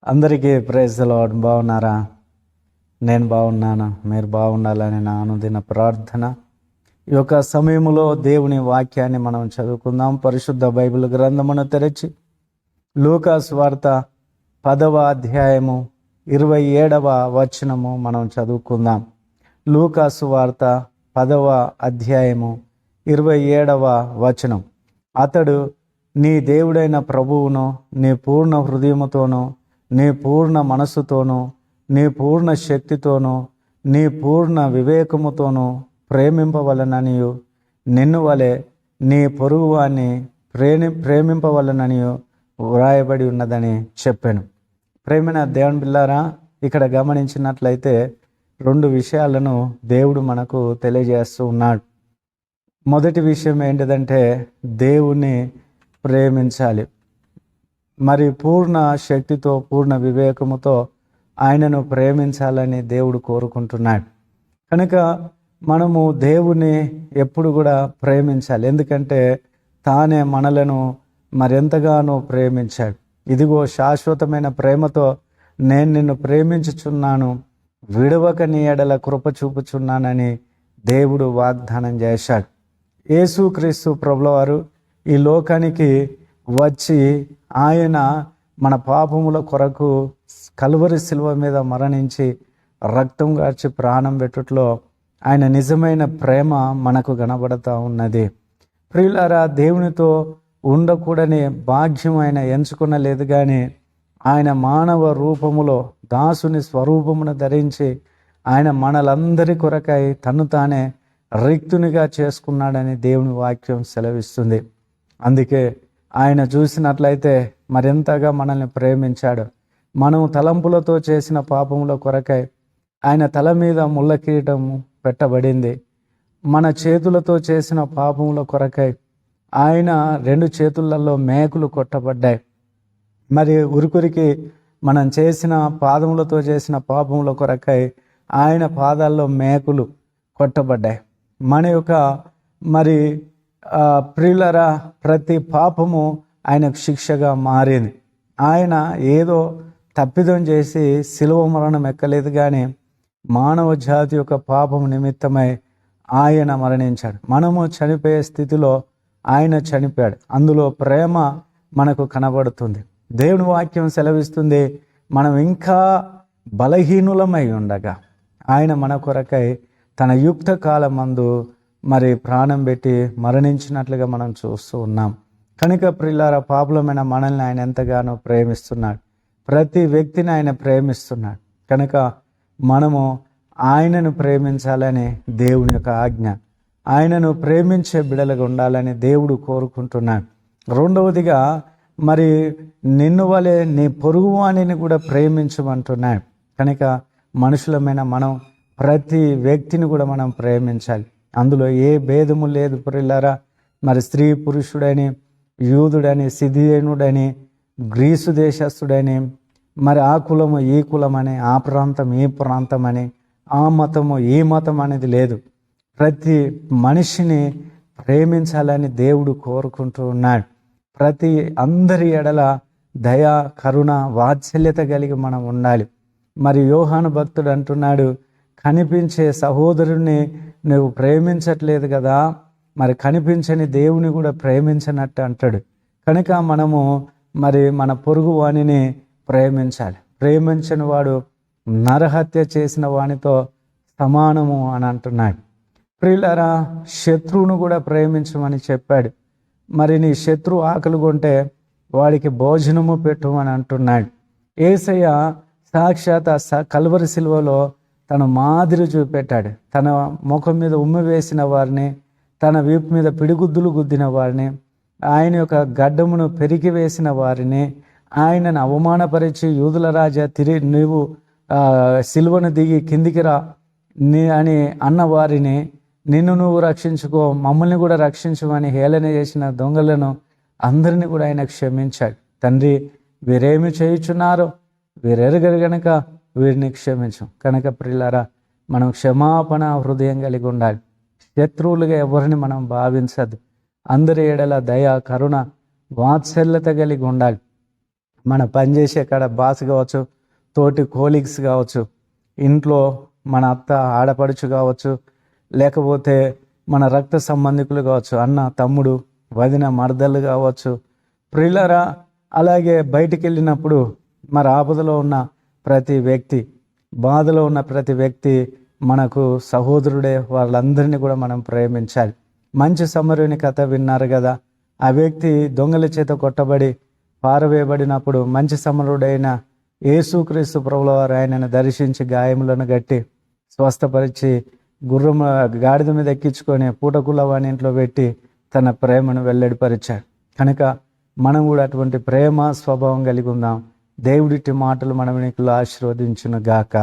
అందరికీ praise the lord. బాగున్నారా? నేను బాగున్నాను. మీరు బాగుండాలని నా అనుదిన ప్రార్థన. ఈ యొక్క సమయంలో దేవుని వాక్యాన్ని మనం చదువుకుందాం. పరిశుద్ధ బైబిల్ గ్రంథమును తెరచి లూకా సువార్త 10వ అధ్యాయము 27వ వచనము మనం చదువుకుందాం. లూకా సువార్త 10వ అధ్యాయము 27వ వచనం. అతడు నీ దేవుడైన ప్రభువును నీ పూర్ణ హృదయముతోనూ నీ పూర్ణ మనస్సుతోనూ నీ పూర్ణ శక్తితోనూ నీ పూర్ణ వివేకముతోనూ ప్రేమింపవలననియు నిన్ను వలె నీ పొరుగువాన్ని ప్రేమింపవలననియు వ్రాయబడి ఉన్నదని చెప్పాను. ప్రేమైన దేవుని బిడ్డలారా, ఇక్కడ గమనించినట్లయితే 2 విషయాలను దేవుడు మనకు తెలియజేస్తూ ఉన్నాడు. మొదటి విషయం ఏంటిదంటే దేవుణ్ణి ప్రేమించాలి. మరి పూర్ణ శక్తితో పూర్ణ వివేకముతో ఆయనను ప్రేమించాలని దేవుడు కోరుకుంటున్నాడు. కనుక మనము దేవుని ఎప్పుడు కూడా ప్రేమించాలి. ఎందుకంటే తానే మనలను మరెంతగానో ప్రేమించాడు. ఇదిగో శాశ్వతమైన ప్రేమతో నేను నిన్ను ప్రేమించుచున్నాను, విడవక నీ ఎడల కృప చూపుచున్నానని దేవుడు వాగ్దానం చేశాడు. యేసుక్రీస్తు ప్రభులవారు ఈ లోకానికి వచ్చి ఆయన మన పాపముల కొరకు కల్వరి శిలువ మీద మరణించి రక్తం గార్చి ప్రాణం పెట్టుట్లో ఆయన నిజమైన ప్రేమ మనకు కనబడతా ఉన్నది. ప్రియులారా, దేవునితో ఉండకూడని భాగ్యం ఆయన ఎంచుకునలేదు, కానీ ఆయన మానవ రూపములో దాసుని స్వరూపమును ధరించి ఆయన మనలందరి కొరకై తను తానే రిక్తునిగా చేసుకున్నాడని దేవుని వాక్యం సెలవిస్తుంది. అందుకే ఆయన చూసినట్లయితే మరింతగా మనల్ని ప్రేమించాడు. మనం తలంపులతో చేసిన పాపముల కొరకై ఆయన తల మీద ముళ్ళ కిరీటం పెట్టబడింది. మన చేతులతో చేసిన పాపముల కొరకై ఆయన 2 చేతులలో మేకులు కొట్టబడ్డాయి. మరి ఉరుకురికి మనం చేసిన పాదములతో చేసిన పాపముల కొరకై ఆయన పాదాల్లో మేకులు కొట్టబడ్డాయి. మన యొక్క మరి ప్రియులరా, ప్రతి పాపము ఆయనకు శిక్షగా మారింది. ఆయన ఏదో తప్పిదం చేసి శిలువ మరణం ఎక్కలేదు, కానీ మానవ జాతి యొక్క పాపము నిమిత్తమై ఆయన మరణించాడు. మనము చనిపోయే స్థితిలో ఆయన చనిపోయాడు. అందులో ప్రేమ మనకు కనబడుతుంది. దేవుని వాక్యం సెలవిస్తుంది, మనం ఇంకా బలహీనులమై ఉండగా ఆయన మన కొరకై తన యుక్త కాలమందు మరి ప్రాణం పెట్టి మరణించినట్లుగా మనం చూస్తూ ఉన్నాం. కనుక ప్రియులారా, పాపులమైన మనల్ని ఆయన ఎంతగానో ప్రేమిస్తున్నాడు. ప్రతి వ్యక్తిని ఆయన ప్రేమిస్తున్నాడు. కనుక మనము ఆయనను ప్రేమించాలని దేవుని యొక్క ఆజ్ఞ. ఆయనను ప్రేమించే బిడలుగా ఉండాలని దేవుడు కోరుకుంటున్నాడు. రెండవదిగా మరి నిన్ను వలె నీ పొరుగువాణిని కూడా ప్రేమించమంటున్నాడు. కనుక మనుషులమైన మనం ప్రతి వ్యక్తిని కూడా మనం ప్రేమించాలి. అందులో ఏ భేదము లేదు ప్రియులారా. మరి స్త్రీ పురుషుడని, యూదుడని, సిథియనుడని, గ్రీసు దేశస్థుడని, మరి ఆ కులము ఈ కులమని, ఆ ప్రాంతం ఈ ప్రాంతం అని, ఆ మతము ఈ మతం అనేది లేదు. ప్రతి మనిషిని ప్రేమించాలని దేవుడు కోరుకుంటూ ఉన్నాడు. అందరి ఎడల దయ, కరుణ, వాత్సల్యత కలిగి మనం ఉండాలి. మరి యోహాను భక్తుడు అంటున్నాడు, కనిపించే సహోదరుణ్ణి నువ్వు ప్రేమించట్లేదు కదా, మరి కనిపించని దేవుని కూడా ప్రేమించనట్టు అంటాడు. కనుక మనము మరి మన పొరుగు వాణిని ప్రేమించాలి. ప్రేమించని వాడు నరహత్య చేసిన వానితో సమానము అని అంటున్నాడు. ప్రియులారా, శత్రువును కూడా ప్రేమించమని చెప్పాడు. మరి నీ శత్రువు ఆకలి కొంటే వాడికి భోజనము పెట్టు అని అంటున్నాడు. యేసయ్య సాక్షాత్ కల్వరి శిలువలో తన మాదిరి చూపెట్టాడు. తన ముఖం మీద ఉమ్మి వేసిన వారిని, తన వీపు మీద పిడిగుద్దులు గుద్దిన వారిని, ఆయన యొక్క గడ్డమును పెరికి వేసిన వారిని, ఆయనను అవమానపరిచి యూదుల రాజా నీవు సిలువను దిగి కిందికి రా అని అన్న వారిని, నిన్ను నువ్వు రక్షించుకో, మమ్మల్ని కూడా రక్షించమని హేళన చేసిన దొంగలను అందరినీ కూడా ఆయన క్షమించాడు. తండ్రి, వీరేమి చేయుచున్నారో వీరెరగరు గనక వీరిని క్షమించం. కనుక ప్రియులారా, మనం క్షమాపణ హృదయం కలిగి ఉండాలి. శత్రువులుగా ఎవరిని మనం భావించద్దు. అందరి ఎడల దయ, కరుణ, వాత్సల్యత కలిగి ఉండాలి. మన పనిచేసే కాడ బాస్ కావచ్చు, తోటి కోలీగ్స్ కావచ్చు, ఇంట్లో మన అత్త ఆడపడుచు కావచ్చు, లేకపోతే మన రక్త సంబంధికులు కావచ్చు, అన్న తమ్ముడు వదిన మరదలు కావచ్చు. ప్రియులారా, అలాగే బయటికి వెళ్ళినప్పుడు మరి ఆపదలో ఉన్న ప్రతి వ్యక్తి, బాధలో ఉన్న ప్రతి వ్యక్తి మనకు సహోదరుడే. వాళ్ళందరినీ కూడా మనం ప్రేమించాలి. మంచి సమరయుని కథ విన్నారు కదా. ఆ వ్యక్తి దొంగల చేత కొట్టబడి పారవేయబడినప్పుడు మంచి సమరుడైన యేసుక్రీస్తు ప్రభుల వారు ఆయనను దర్శించి గాయములను గట్టి స్వస్థపరిచి గాడిద మీద ఎక్కించుకొని పూటకుల వాని ఇంట్లో పెట్టి తన ప్రేమను వెల్లడిపరిచాడు. కనుక మనం కూడా అటువంటి ప్రేమ స్వభావం కలిగి ఉందాం. దేవుడిటి మాటలు మన వెనుకలు ఆశీర్వదించును గాక.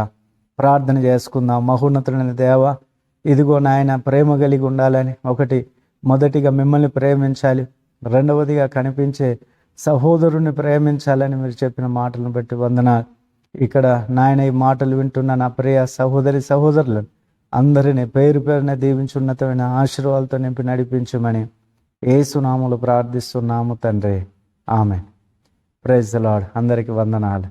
ప్రార్థన చేసుకుందాం. మహోన్నతుడైన దేవ, ఇదిగో నాయన ప్రేమ కలిగి ఉండాలని మొదటిగా మిమ్మల్ని ప్రేమించాలి, రెండవదిగా కనిపించే సహోదరుని ప్రేమించాలని మీరు చెప్పిన మాటలను బట్టి వందనాలు. ఇక్కడ నాయన ఈ మాటలు వింటున్న నా ప్రియ సహోదరి సహోదరులను అందరినీ పేరు పేరున దీవించి ఉన్నతమైన ఆశీర్వాదాలతో నింపి నడిపించమని యేసు నామములో ప్రార్థిస్తున్నాము తండ్రి. ఆమేన్. Praise the lord. అందరికీ వందనాలు.